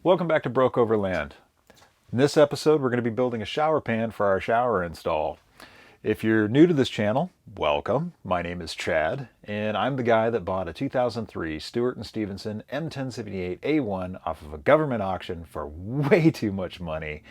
Welcome back to Broke Overland. In this episode, we're going to be building a shower pan for our shower install. If you're new to this channel, welcome. My name is Chad, and I'm the guy that bought a 2003 Stewart & Stevenson M1078A1 off of a government auction for way too much money,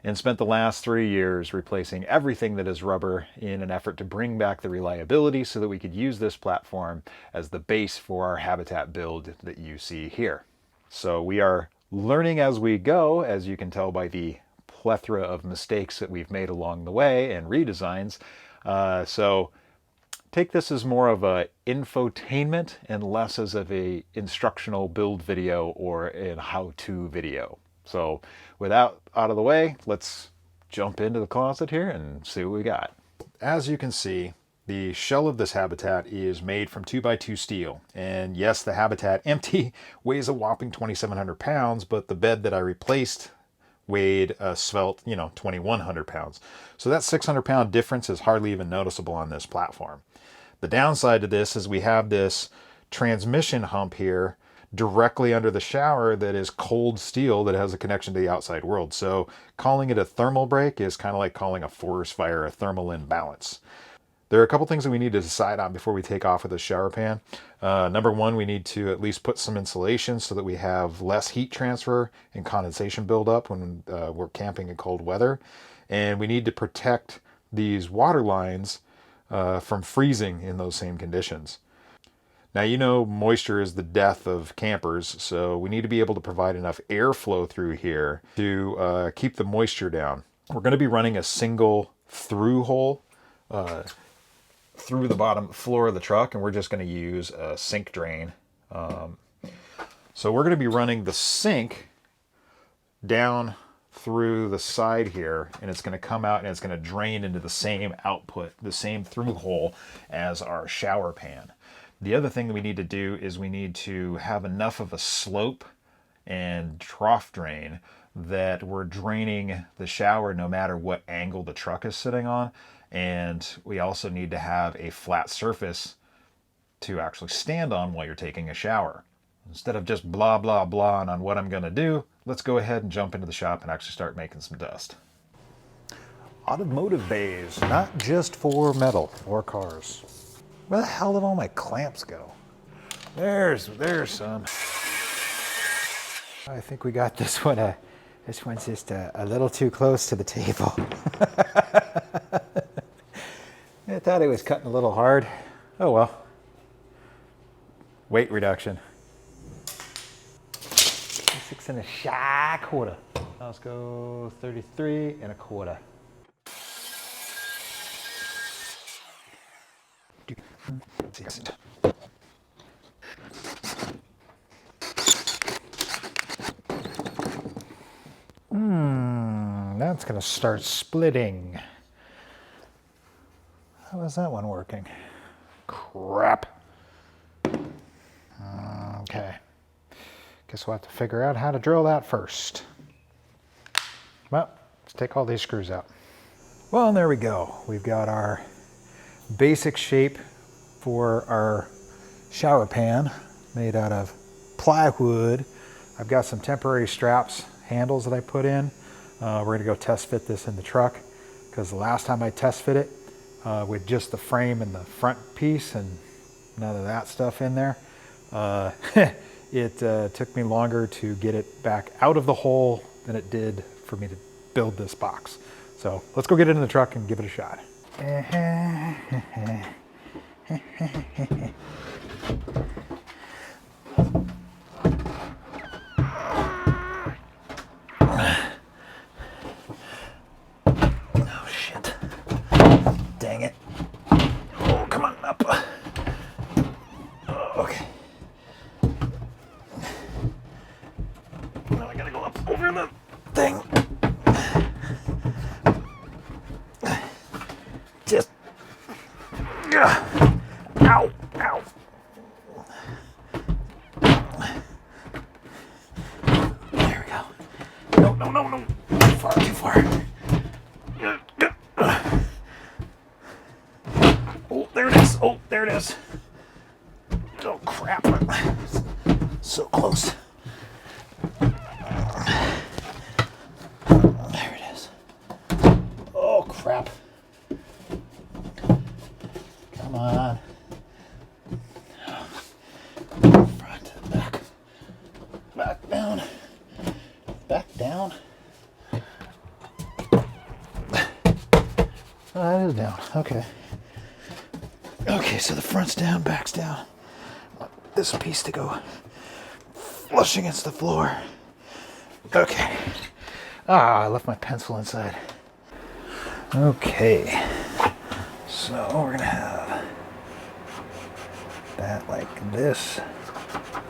and spent the last 3 years replacing everything that is rubber in an effort to bring back the reliability so that we could use this platform as the base for our habitat build that you see here. So we are learning as we go, as you can tell by the plethora of mistakes that we've made along the way and redesigns. So take this as more of a infotainment and less as of a instructional build video or a how-to video. So with that out of the way, let's jump into the closet here and see what we got. As you can see, the shell of this habitat is made from 2x2 steel. And yes, the habitat empty weighs a whopping 2,700 pounds, but the bed that I replaced weighed a svelte, 2,100 pounds. So that 600-pound difference is hardly even noticeable on this platform. The downside to this is we have this transmission hump here directly under the shower that is cold steel that has a connection to the outside world. So calling it a thermal break is kind of like calling a forest fire a thermal imbalance. There are a couple things that we need to decide on before we take off with the shower pan. Number one, we need to at least put some insulation so that we have less heat transfer and condensation buildup when we're camping in cold weather. And we need to protect these water lines from freezing in those same conditions. Now, moisture is the death of campers, so we need to be able to provide enough airflow through here to keep the moisture down. We're going to be running a single through hole through the bottom floor of the truck, and we're just going to use a sink drain. So we're going to be running the sink down through the side here, and it's going to come out and it's going to drain into the same output, the same through hole as our shower pan. The other thing that we need to do is we need to have enough of a slope and trough drain that we're draining the shower no matter what angle the truck is sitting on. And we also need to have a flat surface to actually stand on while you're taking a shower. Instead of just blah, blah, blah on what I'm going to do, let's go ahead and jump into the shop and actually start making some dust. Automotive bays, not just for metal or cars. Where the hell did all my clamps go? There's some. I think we got this one. This one's just a little too close to the table. I thought it was cutting a little hard. Oh well. Weight reduction. 6.25. Let's go 33.25. That's gonna start splitting. How is that one working? Crap. Okay. Guess we'll have to figure out how to drill that first. Well, let's take all these screws out. Well, and there we go. We've got our basic shape for our shower pan made out of plywood. I've got some temporary straps, handles that I put in. We're gonna go test fit this in the truck because the last time I test fit it with just the frame and the front piece and none of that stuff in there, it took me longer to get it back out of the hole than it did for me to build this box. So let's go get it in the truck and give it a shot. Oh shit. Dang it. Oh, come on up. Oh, okay. Now I gotta go up over the thing. Just. Ow, ow. There we go. No, no, no, no. Too far, too far. Oh, there it is. Oh, there it is. Oh, crap. So close. down. Back down. Oh, that is down. Okay. Okay, so the front's down, back's down. This piece to go flush against the floor. Okay. Ah, I left my pencil inside. Okay. So we're gonna have that like this.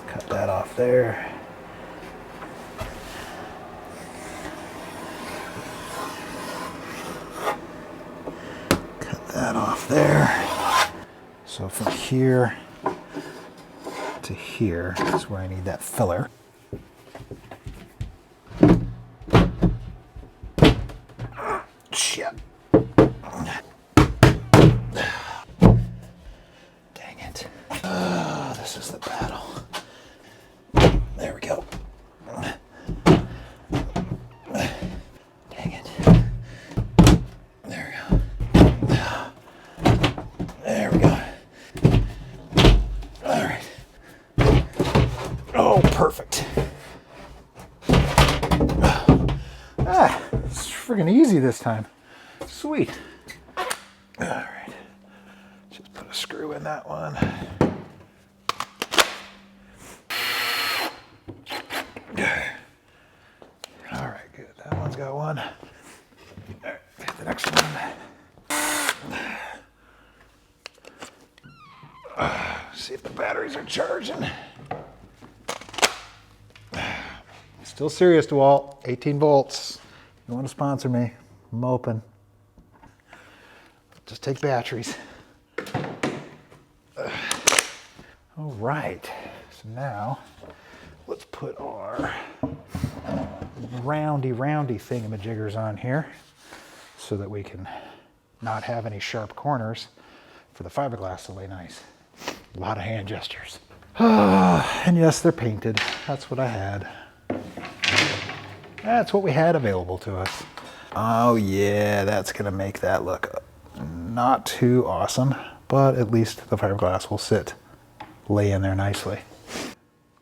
Cut that off there. Cut that off there. So from here to here is where I need that filler. Shit. Dang it. This is the battle. There we go. Dang it. There we go. There we go. All right. Oh, perfect. Ah, it's freaking easy this time. Sweet. All right. Just put a screw in that one. All right, good. That one's got one. All right, the next one. See if the batteries are charging. Still serious, DeWalt. 18 volts. You want to sponsor me? I'm open. Just take batteries. All right. So now let's put our roundy thingamajiggers on here so that we can not have any sharp corners for the fiberglass to lay nice. A lot of hand gestures. And yes, they're painted. That's what I had. That's what we had available to us. Oh yeah, that's gonna make that look not too awesome, but at least the fiberglass will lay in there nicely.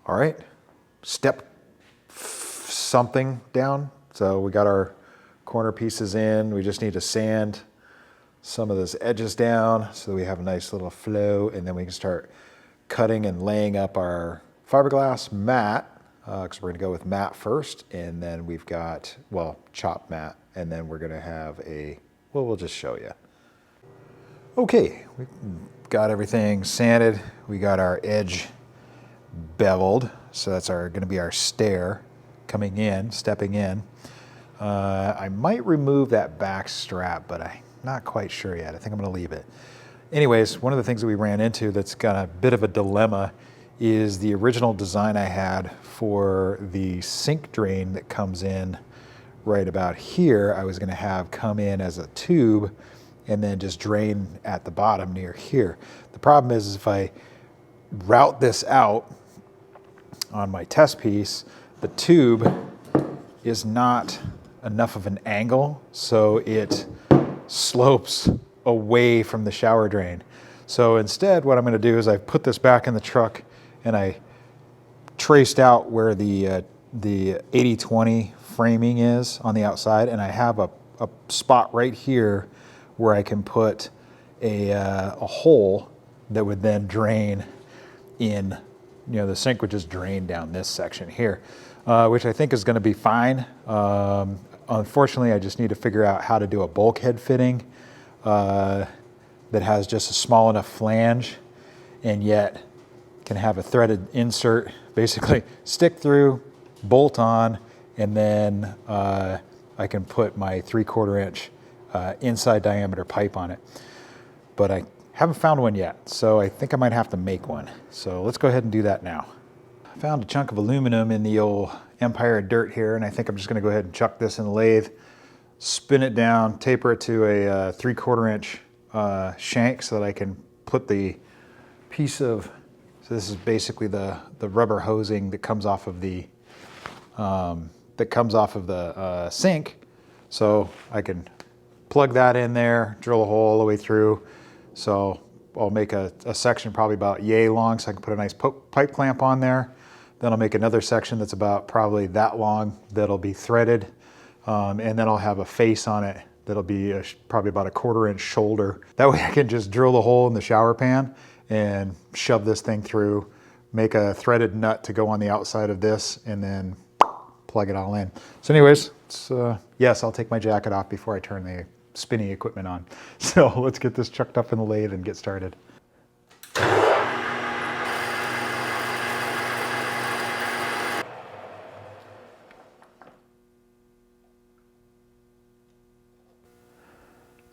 All right, step something down. So we got our corner pieces in. We just need to sand some of those edges down so that we have a nice little flow, and then we can start cutting and laying up our fiberglass mat, because we're gonna go with mat first, and then we've got, well, chop mat, and then we're gonna have we'll just show you. Okay, we got everything sanded. We got our edge beveled, so that's gonna be our stair coming in, stepping in. I might remove that back strap, but I'm not quite sure yet. I think I'm gonna leave it. Anyways, one of the things that we ran into that's got a bit of a dilemma is the original design I had for the sink drain that comes in right about here. I was gonna have come in as a tube and then just drain at the bottom near here. The problem is if I route this out on my test piece, the tube is not enough of an angle, so it slopes away from the shower drain. So instead, what I'm gonna do is I put this back in the truck and I traced out where the 80-20 framing is on the outside, and I have a spot right here where I can put a hole that would then drain in, the sink would just drain down this section here, which I think is gonna be fine. Unfortunately, I just need to figure out how to do a bulkhead fitting that has just a small enough flange and yet can have a threaded insert, basically stick through, bolt on, and then I can put my 3/4 inch inside diameter pipe on it. But I haven't found one yet, so I think I might have to make one. So let's go ahead and do that now. I found a chunk of aluminum in the old Empire of Dirt here, and I think I'm just gonna go ahead and chuck this in the lathe, spin it down, taper it to a 3/4 inch shank so that I can put the piece of, so this is basically the rubber hosing that comes off of the sink. So I can plug that in there, drill a hole all the way through. So I'll make a section probably about yay long so I can put a nice pipe clamp on there, Then I'll make another section that's about probably that long that'll be threaded. And then I'll have a face on it that'll be probably about a 1/4 inch shoulder. That way I can just drill a hole in the shower pan and shove this thing through, make a threaded nut to go on the outside of this, and then plug it all in. So anyways, yes, I'll take my jacket off before I turn the spinning equipment on. So let's get this chucked up in the lathe and get started.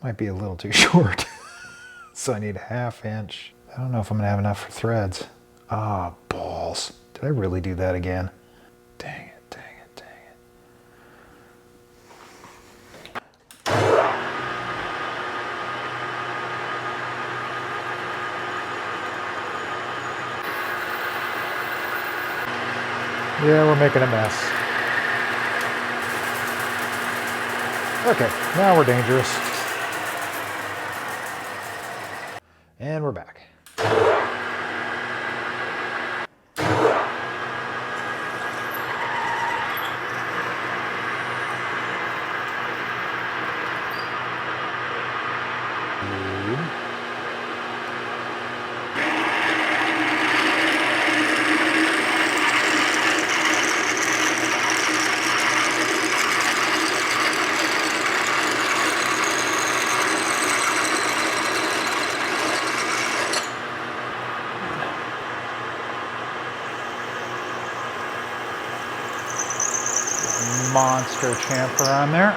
Might be a little too short. So I need a 1/2 inch. I don't know if I'm gonna have enough for threads. Ah, balls. Did I really do that again? Dang it, dang it, dang it. Yeah, we're making a mess. Okay, now we're dangerous. And we're back. Monster chamfer on there.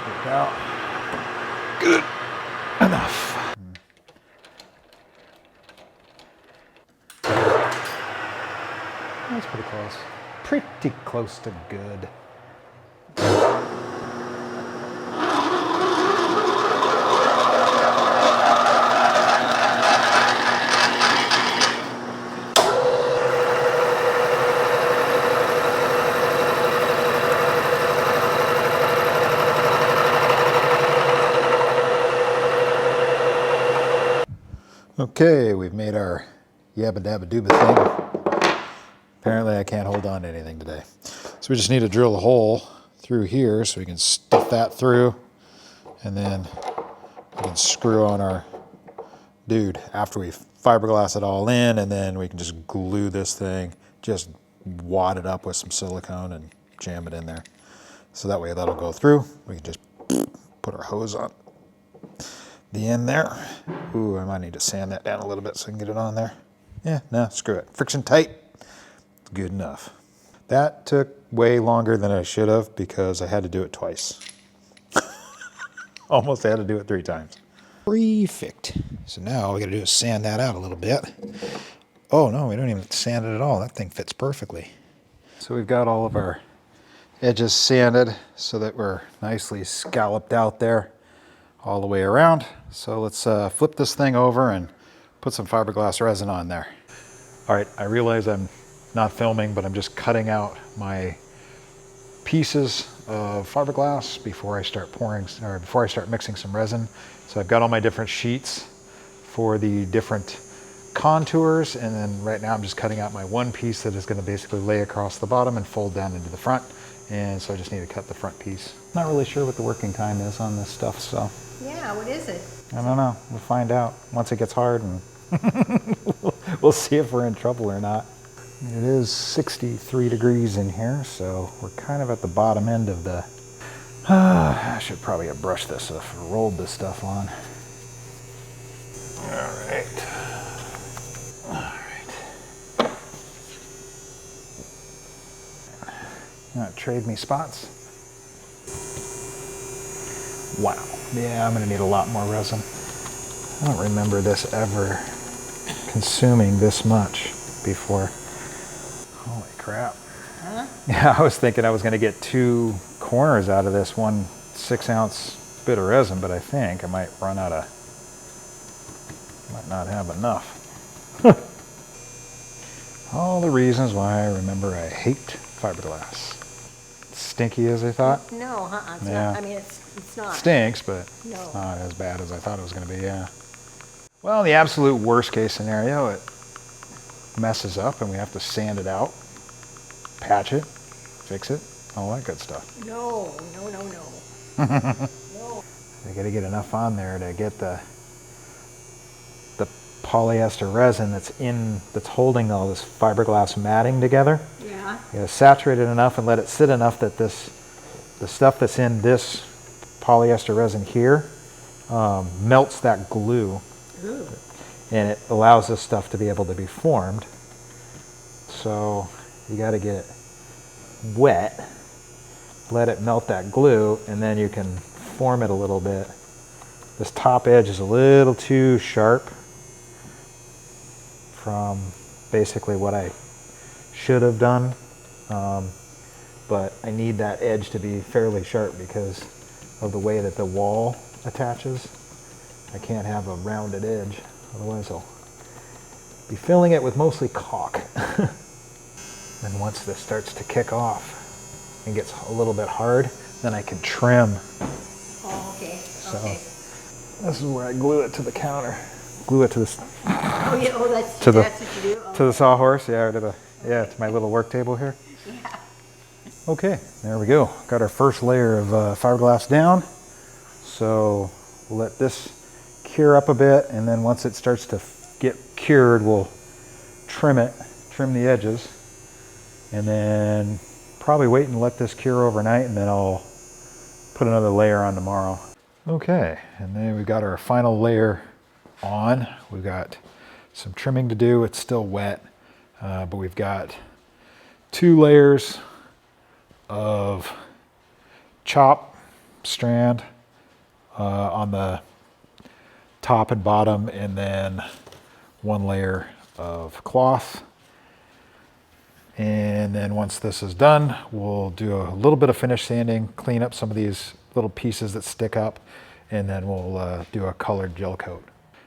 Worked out. Good enough. That's pretty close. Pretty close to good. Okay, we've made our yabba dabba dooba thing. Apparently I can't hold on to anything today. So we just need to drill a hole through here so we can stuff that through, and then we can screw on our dude after we fiberglass it all in, and then we can just glue this thing, just wad it up with some silicone and jam it in there. So that way that'll go through. We can just put our hose on the end there. Ooh, I might need to sand that down a little bit so I can get it on there. Yeah, no, screw it. Friction tight, good enough. That took way longer than I should have because I had to do it twice. Almost had to do it 3 times. Perfect. So now all we gotta do is sand that out a little bit. Oh no, we don't even sand it at all. That thing fits perfectly. So we've got all of our edges sanded so that we're nicely scalloped out there all the way around. So let's flip this thing over and put some fiberglass resin on there. All right, I realize I'm not filming, but I'm just cutting out my pieces of fiberglass before I start before I start mixing some resin. So I've got all my different sheets for the different contours, and then right now I'm just cutting out my one piece that is going to basically lay across the bottom and fold down into the front. And so I just need to cut the front piece. Not really sure what the working time is on this stuff, so. Yeah, what is it? I don't know. We'll find out once it gets hard, and we'll see if we're in trouble or not. It is 63 degrees in here, so we're kind of at the bottom end of the... I should probably have brushed this if I rolled this stuff on. All right. Trade me spots. Wow. Yeah, I'm gonna need a lot more resin. I don't remember this ever consuming this much before. Holy crap. Huh? Yeah, I was thinking I was gonna get 2 corners out of this 1 6-ounce bit of resin, but I think I might run out of, might not have enough. All the reasons why I remember I hate fiberglass. Stinky as I thought? No, it's yeah. not. I mean, it's not. Stinks, but no. It's not as bad as I thought it was going to be, yeah. Well, in the absolute worst case scenario, it messes up and we have to sand it out, patch it, fix it, all that good stuff. No. No. I gotta get enough on there to get the polyester resin that's holding all this fiberglass matting together. Yeah. You gotta saturate it enough and let it sit enough that the stuff that's in this polyester resin here melts that glue. Ooh. And it allows this stuff to be able to be formed. So you got to get it wet, let it melt that glue, and then you can form it a little bit. This top edge is a little too sharp from basically what I should have done, but I need that edge to be fairly sharp because of the way that the wall attaches. I can't have a rounded edge. Otherwise I'll be filling it with mostly caulk. And once this starts to kick off and gets a little bit hard, then I can trim. Oh, okay. So Okay. this is where I glue it to the counter. Glue it to this Oh, yeah. Oh, that's to the- that's what you do. Oh. to the sawhorse, yeah, to my little work table here. Yeah. Okay, there we go. Got our first layer of fiberglass down. So we'll let this cure up a bit, and then once it starts to get cured, we'll trim the edges, and then probably wait and let this cure overnight, and then I'll put another layer on tomorrow. Okay, and then we've got our final layer on. We've got some trimming to do. It's still wet, but we've got 2 layers of chop strand on the top and bottom, and then 1 layer of cloth. And then once this is done, we'll do a little bit of finish sanding, clean up some of these little pieces that stick up, and then we'll do a colored gel coat.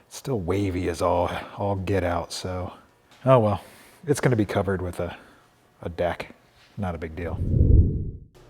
It's still wavy as all get out, so oh well, it's going to be covered with a deck. Not a big deal.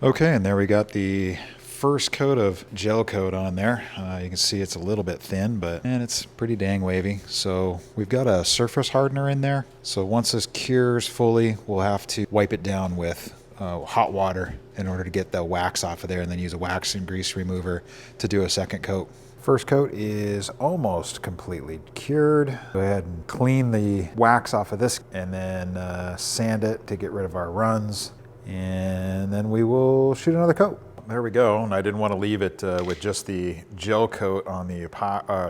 Okay, and there we got the first coat of gel coat on there. You can see it's a little bit thin, and it's pretty dang wavy. So we've got a surface hardener in there. So once this cures fully, we'll have to wipe it down with hot water in order to get the wax off of there, and then use a wax and grease remover to do a second coat. First coat is almost completely cured. Go ahead and clean the wax off of this, and then sand it to get rid of our runs, and then we will shoot another coat. There we go, and I didn't want to leave it with just the gel coat on the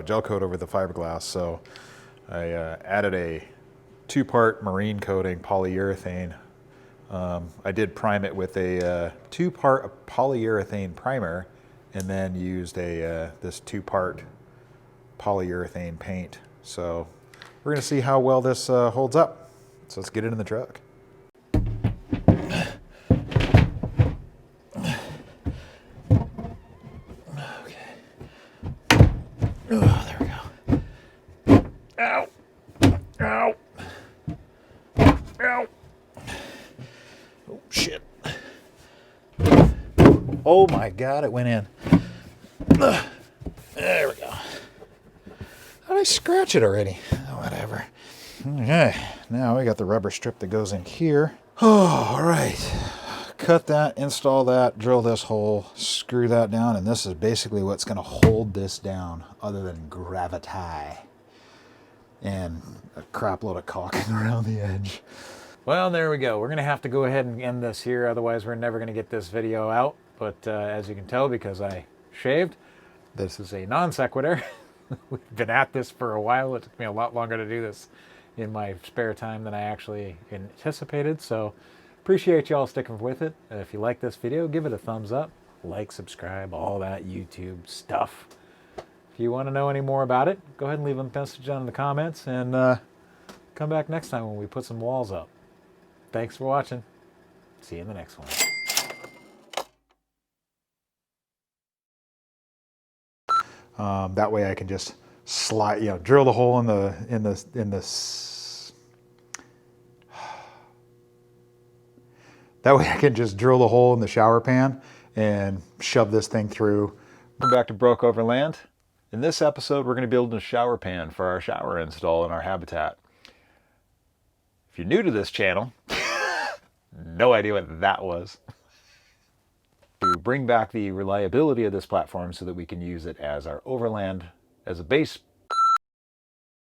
gel coat over the fiberglass, so I added a 2-part marine coating polyurethane. I did prime it with a 2-part polyurethane primer, and then used this 2-part polyurethane paint. So we're going to see how well this holds up. So let's get it in the truck. Oh, there we go. Ow! Ow! Ow! Oh, shit. Oh my God, it went in. There we go. How did I scratch it already? Oh, whatever. Okay, now we got the rubber strip that goes in here. Oh, all right. Cut that, install that, drill this hole, screw that down, and this is basically what's going to hold this down, other than gravity and a crap load of caulking around the edge. Well, there we go. We're going to have to go ahead and end this here, otherwise we're never going to get this video out. But as you can tell, because I shaved, this is a non sequitur. We've been at this for a while. It took me a lot longer to do this in my spare time than I actually anticipated, so appreciate y'all sticking with it. If you like this video, give it a thumbs up, like, subscribe, all that YouTube stuff. If you want to know any more about it, go ahead and leave a message down in the comments, and come back next time when we put some walls up. Thanks for watching. See you in the next one. That way I can just slide, drill the hole in this. That way I can just drill the hole in the shower pan and shove this thing through. Welcome back to Broke Overland. In this episode, we're going to build a shower pan for our shower install in our habitat. If you're new to this channel, no idea what that was. To bring back the reliability of this platform so that we can use it as our OverLand, as a base